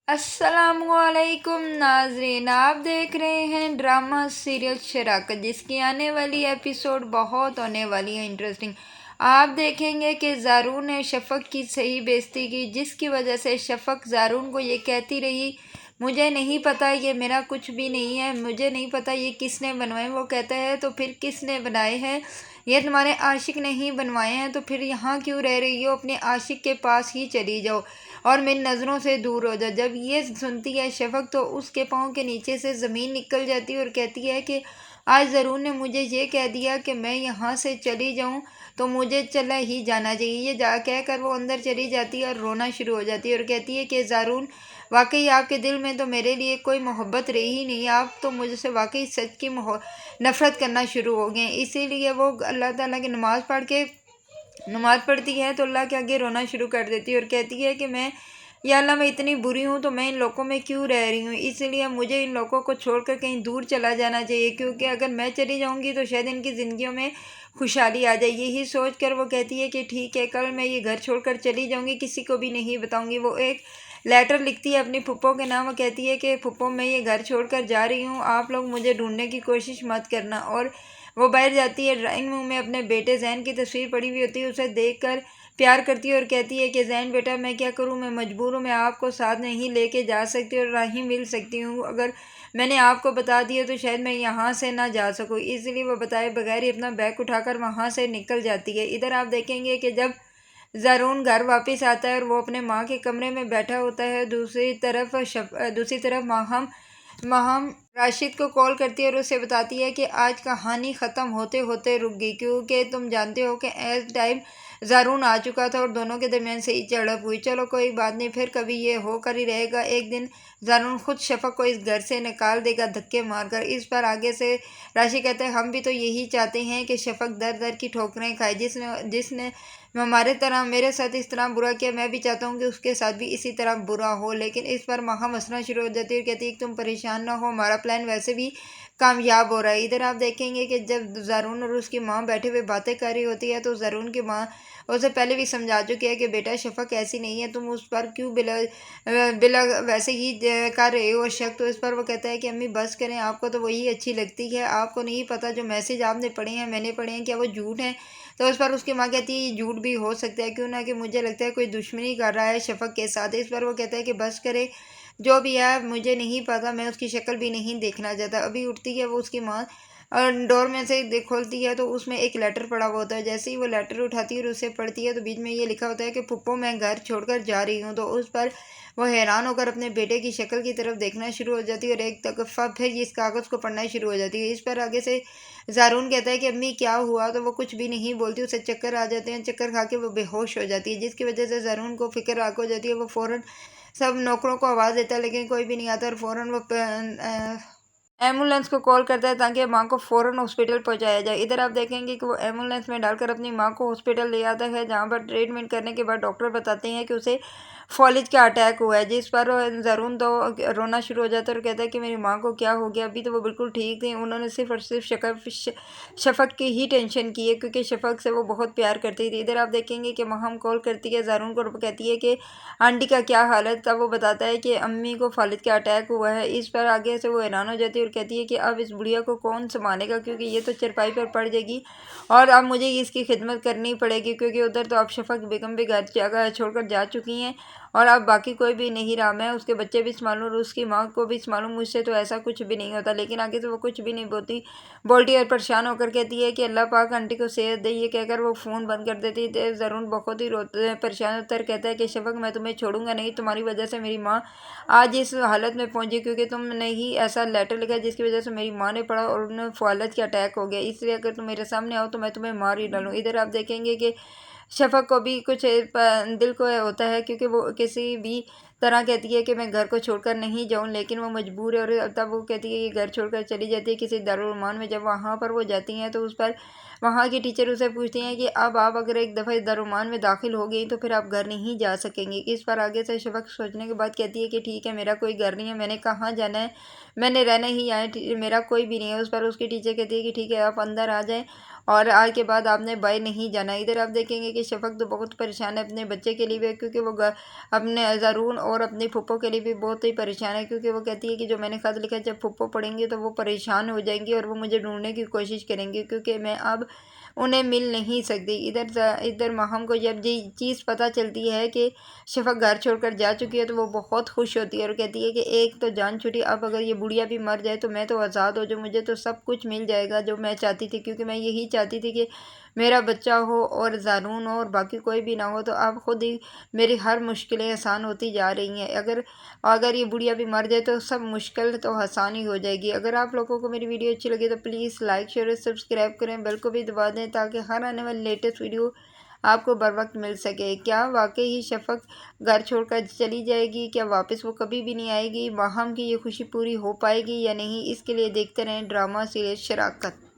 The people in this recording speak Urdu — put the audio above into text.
السلام علیکم ناظرین، آپ دیکھ رہے ہیں ڈرامہ سیریل شراکت، جس کی آنے والی ایپیسوڈ بہت ہونے والی ہے انٹرسٹنگ۔ آپ دیکھیں گے کہ زارون نے شفق کی صحیح بےعزتی کی، جس کی وجہ سے شفق زارون کو یہ کہتی رہی مجھے نہیں پتا، یہ میرا کچھ بھی نہیں ہے، مجھے نہیں پتا یہ کس نے بنوائے۔ وہ کہتا ہے تو پھر کس نے بنائے ہیں؟ یہ تمہارے عاشق نہیں بنوائے ہیں تو پھر یہاں کیوں رہ رہی ہو؟ اپنے عاشق کے پاس ہی چلی جاؤ اور میری نظروں سے دور ہو جا۔ جب یہ سنتی ہے شفق تو اس کے پاؤں کے نیچے سے زمین نکل جاتی ہے اور کہتی ہے کہ آج زارون نے مجھے یہ کہہ دیا کہ میں یہاں سے چلی جاؤں تو مجھے چلا ہی جانا چاہیے۔ یہ کہہ کر وہ اندر چلی جاتی ہے اور رونا شروع ہو جاتی ہے اور کہتی ہے کہ زارون، واقعی آپ کے دل میں تو میرے لیے کوئی محبت رہی ہی نہیں، آپ تو مجھ سے واقعی سچ کی نفرت کرنا شروع ہو گئے۔ اسی لیے وہ اللہ تعالیٰ کی نماز پڑھتی ہے تو اللہ کے آگے رونا شروع کر دیتی ہے اور کہتی ہے کہ یا اللہ، میں اتنی بری ہوں تو میں ان لوگوں میں کیوں رہ رہی ہوں؟ اس لیے مجھے ان لوگوں کو چھوڑ کر کہیں دور چلا جانا چاہیے، کیونکہ اگر میں چلی جاؤں گی تو شاید ان کی زندگیوں میں خوشحالی آ جائے۔ یہی سوچ کر وہ کہتی ہے کہ ٹھیک ہے، کل میں یہ گھر چھوڑ کر چلی جاؤں گی، کسی کو بھی نہیں بتاؤں گی۔ وہ ایک لیٹر لکھتی ہے اپنی پھپھو کے نام۔ وہ کہتی ہے کہ پھپھو، میں یہ گھر چھوڑ کر جا رہی ہوں، آپ لوگ مجھے ڈھونڈنے کی کوشش مت کرنا۔ اور وہ باہر جاتی ہے، ڈرائنگ روم میں اپنے بیٹے زین کی تصویر پڑی ہوئی ہوتی ہے، اسے دیکھ کر پیار کرتی ہے اور کہتی ہے کہ زین بیٹا، میں کیا کروں، میں مجبور ہوں، میں آپ کو ساتھ نہیں لے کے جا سکتی اور نہ ہی مل سکتی ہوں۔ اگر میں نے آپ کو بتا دیا تو شاید میں یہاں سے نہ جا سکوں۔ اس لیے وہ بتائے بغیر ہی اپنا بیگ اٹھا کر وہاں سے نکل جاتی ہے۔ ادھر آپ دیکھیں گے کہ جب زارون گھر واپس آتا ہے اور وہ اپنے ماں کے کمرے میں بیٹھا ہوتا ہے، دوسری طرف ماہم راشد کو کال کرتی ہے اور اسے بتاتی ہے کہ آج کہانی ختم ہوتے ہوتے رک گئی، کیونکہ تم جانتے ہو کہ ایٹ ٹائم زارون آ چکا تھا اور دونوں کے درمیان سے ہی جھڑپ ہوئی۔ چلو کوئی بات نہیں، پھر کبھی یہ ہو کر ہی رہے گا، ایک دن زارون خود شفق کو اس گھر سے نکال دے گا دھکے مار کر۔ اس پر آگے سے راشد کہتا ہے ہم بھی تو یہی چاہتے ہیں کہ شفق در در کی ٹھوکریں کھائے، جس نے میرے ساتھ اس طرح برا کیا، میں بھی چاہتا ہوں کہ اس کے ساتھ بھی اسی طرح برا ہو۔ لیکن اس پر ماہم ہنسنا شروع ہو جاتی ہے اور کہتی ہے کہ تم پریشان نہ ہو، ہمارا پلان ویسے بھی کامیاب ہو رہا ہے۔ ادھر آپ دیکھیں گے کہ جب زارون اور اس کی ماں بیٹھے ہوئے باتیں کر رہی ہوتی ہے تو زارون کی ماں اسے پہلے بھی سمجھا چکی ہے کہ بیٹا شفق ایسی نہیں ہے، تم اس پر کیوں بلا ویسے ہی کر رہے ہو شک۔ تو اس پر وہ کہتا ہے کہ امی بس کریں، آپ کو تو وہی اچھی لگتی ہے، آپ کو نہیں پتا جو میسج آپ نے پڑھے ہیں، میں نے پڑھے ہیں، کیا وہ جھوٹ ہیں؟ تو اس پر اس کی ماں کہتی ہے یہ جھوٹ بھی ہو سکتا ہے، کیوں نہ کہ مجھے لگتا ہے کوئی دشمنی کر رہا ہے شفق کے ساتھ۔ اس پر وہ کہتا ہے کہ بس کرے، جو بھی ہے مجھے نہیں پتا، میں اس کی شکل بھی نہیں دیکھنا چاہتا۔ ابھی اٹھتی ہے وہ اس کی ماں اور ڈور میں سے کھولتی ہے تو اس میں ایک لیٹر پڑا ہوا ہوتا ہے۔ جیسے ہی وہ لیٹر اٹھاتی ہے اور اسے پڑھتی ہے تو بیچ میں یہ لکھا ہوتا ہے کہ پھپھو، میں گھر چھوڑ کر جا رہی ہوں۔ تو اس پر وہ حیران ہو کر اپنے بیٹے کی شکل کی طرف دیکھنا شروع ہو جاتی ہے اور ایک دفعہ پھر اس کاغذ کو پڑھنا شروع ہو جاتی ہے۔ اس پر آگے سے زارون کہتا ہے کہ امی کیا ہوا؟ تو وہ کچھ بھی نہیں بولتی، اسے چکر آ جاتے ہیں، چکر کھا کے وہ بے ہوش ہو جاتی ہے، جس کی وجہ سے زارون کو فکر راک ہو جاتی ہے۔ وہ فوراً سب نوکروں کو آواز دیتا ہے لیکن کوئی بھی نہیں آتا اور فوراً وہ ایمبولینس کو کال کرتا ہے تاکہ ماں کو فوراً ہاسپٹل پہنچایا جائے۔ ادھر آپ دیکھیں گے کہ وہ ایمبولینس میں ڈال کر اپنی ماں کو ہاسپٹل لے آتا ہے، جہاں پر ٹریٹمنٹ کرنے کے بعد ڈاکٹر بتاتے ہیں کہ اسے فالج کا اٹیک ہوا ہے، جس پر زارون تو رونا شروع ہو جاتا ہے اور کہتا ہے کہ میری ماں کو کیا ہو گیا؟ ابھی تو وہ بالکل ٹھیک تھی، انہوں نے صرف اور صرف شفق کی ہی ٹینشن کی ہے، کیونکہ شفق سے وہ بہت پیار کرتی تھی۔ ادھر آپ دیکھیں گے کہ ماہم کال کرتی ہے زارون کو اور کہتی ہے کہ آنٹی کا کیا حال ہے؟ تب وہ بتاتا ہے کہ امی کو فالج کا اٹیک ہوا ہے۔ اس پر آگے سے وہ حیران ہو جاتی ہے اور کہتی ہے کہ اب اس بڑھیا کو کون سنبھالے گا، کیونکہ یہ تو چرپائی پر پڑ جائے گی اور اب مجھے اس کی خدمت کرنی پڑے گی، کیونکہ ادھر تو اب شفق بیگم بھی گھر چھوڑ کر جا چکی ہیں اور اب باقی کوئی بھی نہیں رہا، میں اس کے بچے بھی سنبھالوں اور اس کی ماں کو بھی سنبھالوں، مجھ سے تو ایسا کچھ بھی نہیں ہوتا۔ لیکن آگے سے وہ کچھ بھی نہیں بولتی اور پریشان ہو کر کہتی ہے کہ اللہ پاک آنٹی کو صحت دے، یہ کہہ کر وہ فون بند کر دیتی ہے۔ زارون بہت ہی پریشان ہوتا ہے، کہتا ہے کہ شفق، میں تمہیں چھوڑوں گا نہیں، تمہاری وجہ سے میری ماں آج اس حالت میں پہنچی، کیونکہ تم نے ہی ایسا لیٹر لکھا جس کی وجہ سے میری ماں نے پڑھا اور انہیں فالج کا اٹیک ہو گیا، اس لیے اگر تم میرے سامنے آؤ تو میں تمہیں مار ہی ڈالوں۔ ادھر آپ دیکھیں گے کہ شفق کو بھی کچھ دل کو ہوتا ہے، کیونکہ وہ کسی بھی طرح کہتی ہے کہ میں گھر کو چھوڑ کر نہیں جاؤں، لیکن وہ مجبور ہے اور تب وہ کہتی ہے کہ گھر چھوڑ کر چلی جاتی ہے کسی دارالعلوم میں۔ جب وہاں پر وہ جاتی ہیں تو اس پر وہاں کی ٹیچر اسے پوچھتی ہیں کہ اب آپ اگر ایک دفعہ دارالعلوم میں داخل ہو گئی تو پھر آپ گھر نہیں جا سکیں گی۔ اس پر آگے سے شفق سوچنے کے بعد کہتی ہے کہ ٹھیک ہے، میرا کوئی گھر نہیں ہے، میں نے کہاں جانا ہے، میں نے رہنا ہی آیا، میرا کوئی بھی نہیں ہے۔ اس پر اس کی ٹیچر کہتی ہے کہ ٹھیک ہے، آپ اندر آ جائیں اور آج کے بعد آپ نے باہر نہیں جانا۔ ادھر آپ دیکھیں گے کہ شفق تو بہت پریشان ہے اپنے بچے کے لیے بھی، کیونکہ وہ اپنے زارون اور اپنی پھپھو کے لیے بھی بہت ہی پریشان ہے، کیونکہ وہ کہتی ہے کہ جو میں نے خط لکھا ہے، جب پھپھو پڑھیں گے تو وہ پریشان ہو جائیں گی اور وہ مجھے ڈھونڈنے کی کوشش کریں گے، کیونکہ میں اب انہیں مل نہیں سکتی۔ ادھر ماہم کو جب یہ چیز پتہ چلتی ہے کہ شفق گھر چھوڑ کر جا چکی ہے تو وہ بہت خوش ہوتی ہے اور کہتی ہے کہ ایک تو جان چھٹی، اب اگر یہ بڑھیا بھی مر جائے تو میں تو آزاد ہو جاؤں، مجھے تو سب کچھ مل جائے گا جو میں چاہتی تھی، کیونکہ میں یہی چاہتی تھی کہ میرا بچہ ہو اور زارون ہو اور باقی کوئی بھی نہ ہو۔ تو اب خود ہی میری ہر مشکلیں آسان ہوتی جا رہی ہیں۔ اگر یہ بڑھیا بھی مر جائے تو سب مشکل تو آسان ہی ہو جائے گی۔ اگر آپ لوگوں کو میری ویڈیو اچھی لگے تو پلیز لائک شیئر اور سبسکرائب کریں، بیل کو بھی دبا دیں تاکہ ہر آنے والی لیٹسٹ ویڈیو آپ کو بر وقت مل سکے۔ کیا واقعی ہی شفق گھر چھوڑ کر چلی جائے گی؟ کیا واپس وہ کبھی بھی نہیں آئے گی؟ ماہم کی یہ خوشی پوری ہو پائے گی یا نہیں؟ اس کے لیے دیکھتے رہیں ڈرامہ سیریل شراکت۔